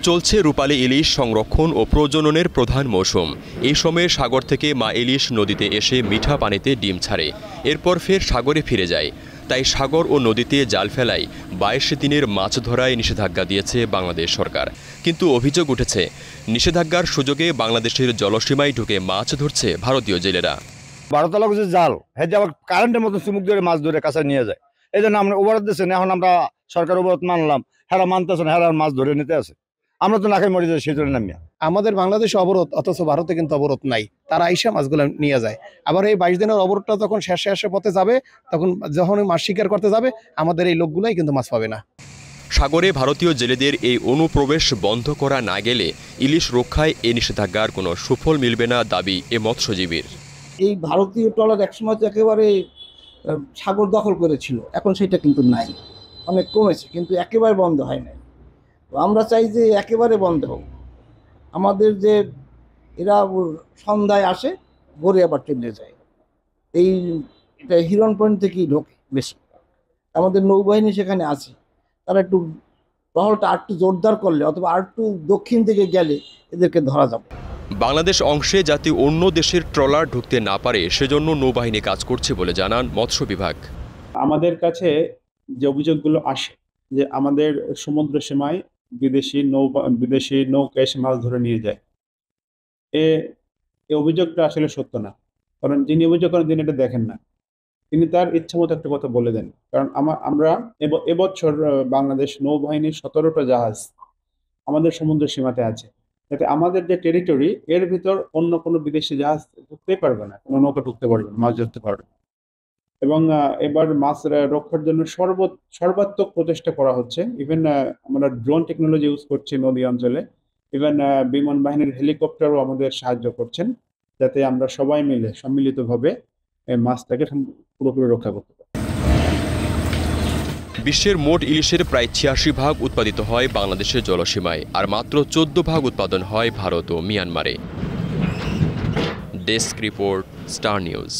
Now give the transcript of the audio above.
চলছে রূপালী ইলিশ সংরক্ষণ ও প্রজননের প্রধান মৌসুম। এই সময়ে সাগর থেকে মা ইলিশ নদীতে এসে মিঠা পানিতে ডিম ছাড়ে, এরপর ফের সাগরে ফিরে যায়। তাই সাগর ও নদীতে জাল ফেলায় 22 দিনের মাছ ধরায় নিষেধাজ্ঞা দিয়েছে বাংলাদেশ সরকার। কিন্তু অভিযোগ উঠেছে, নিষেধাজ্ঞার সুযোগে বাংলাদেশের জলসীমায় ঢুকে মাছ ধরছে ভারতীয় জেলেরা। 12 তলা কিছু জাল হেঁটে আবার কারেন্টের মতো চুমুক ধরে মাছ ধরে কাছে নিয়ে যায়। এই জন্য আমরা অবরোধ দিচ্ছেন, এখন আমরা সরকার অবরোধ মানলাম, হেরা মানতেছে না, হেরা মাছ ধরে নিতে আছে। আমরা তো না খাই মরে যাই, সেই জন্য নামিয়া। আমাদের বাংলাদেশে অবরোধ, অথচ ভারতে কিন্তু অবরোধ নাই, তারা আইসা মাছগুলো নিয়ে যায়। আবার এই 22 দিনের অবরোধটা যখন শেষে পথে যাবে, তখন যখন মাছ শিকার করতে যাবে, আমাদের এই লোকগুলাই কিন্তু মাছ পাবে না। সাগরে ভারতীয় জেলেদের এই অনুপ্রবেশ বন্ধ করা না গেলে ইলিশ রক্ষায় এই নিষেধাজ্ঞার কোনো সুফল মিলবে না দাবি এ মৎস্যজীবীর। এই ভারতীয় ট্রলার একসময় তো একেবারে সাগর দখল করেছিল, এখন সেটা কিন্তু নাই, অনেক কমেছে, কিন্তু একেবারে বন্ধ হয় নাই। আমরা চাই যে একেবারে বন্ধ হোক। আমাদের যে এরা সন্ধ্যায় আসে, ভোরে আবার চলে যায়। এটা হিরন পয়েন্ট থেকেই ঢোকে বেশি। আমাদের নৌবাহিনী সেখানে আছে, তারা একটু টহলটা আরেকটু জোরদার করলে অথবা আরেকটু দক্ষিণ থেকে গেলে এদেরকে ধরা যাবে। বাংলাদেশ অংশে যাতে অন্য দেশের ট্রলার ঢুকতে না পারে সেজন্য নৌবাহিনী কাজ করছে বলে জানান মৎস্য বিভাগ। আমাদের কাছে যে অভিযোগগুলো আসে যে আমাদের সমুদ্র সীমায় বিদেশি নৌকা এসে মাছ ধরে নিয়ে যায়, এই অভিযোগটা আসলে সত্য না। কারণ যিনি অভিযোগ করেন তিনি এটা দেখেন না, তিনি তার ইচ্ছা মতো একটা কথা বলে দেন। কারণ আমরা এবছর বাংলাদেশ নৌবাহিনীর 17টা জাহাজ আমাদের সমুদ্র সীমাতে আছে, যাতে আমাদের যে টেরিটরি এর ভিতর অন্য কোনো বিদেশি জাহাজ ঢুকতে পারবে না, কোনো নৌকা ঢুকতে পারবে না, মাছ ধরতে পারবে না। এবং এবার মাছ রক্ষার জন্য সর্বাত্মক প্রচেষ্টা করা হচ্ছে। ইভেন আমরা ড্রোন টেকনোলজি ইউজ করছি নদী অঞ্চলে। ইভেন বিমান বাহিনীর হেলিকপ্টারও আমাদের সাহায্য করছেন, যাতে আমরা সবাই মিলে সম্মিলিতভাবে মাছটাকে পুরোপুরি রক্ষা করতে পারি। বিশ্বের মোট ইলিশের প্রায় 86% উৎপাদিত হয় বাংলাদেশের জলসীমায়, আর মাত্র 14% উৎপাদন হয় ভারত ও মিয়ানমারে। Desk report, star news.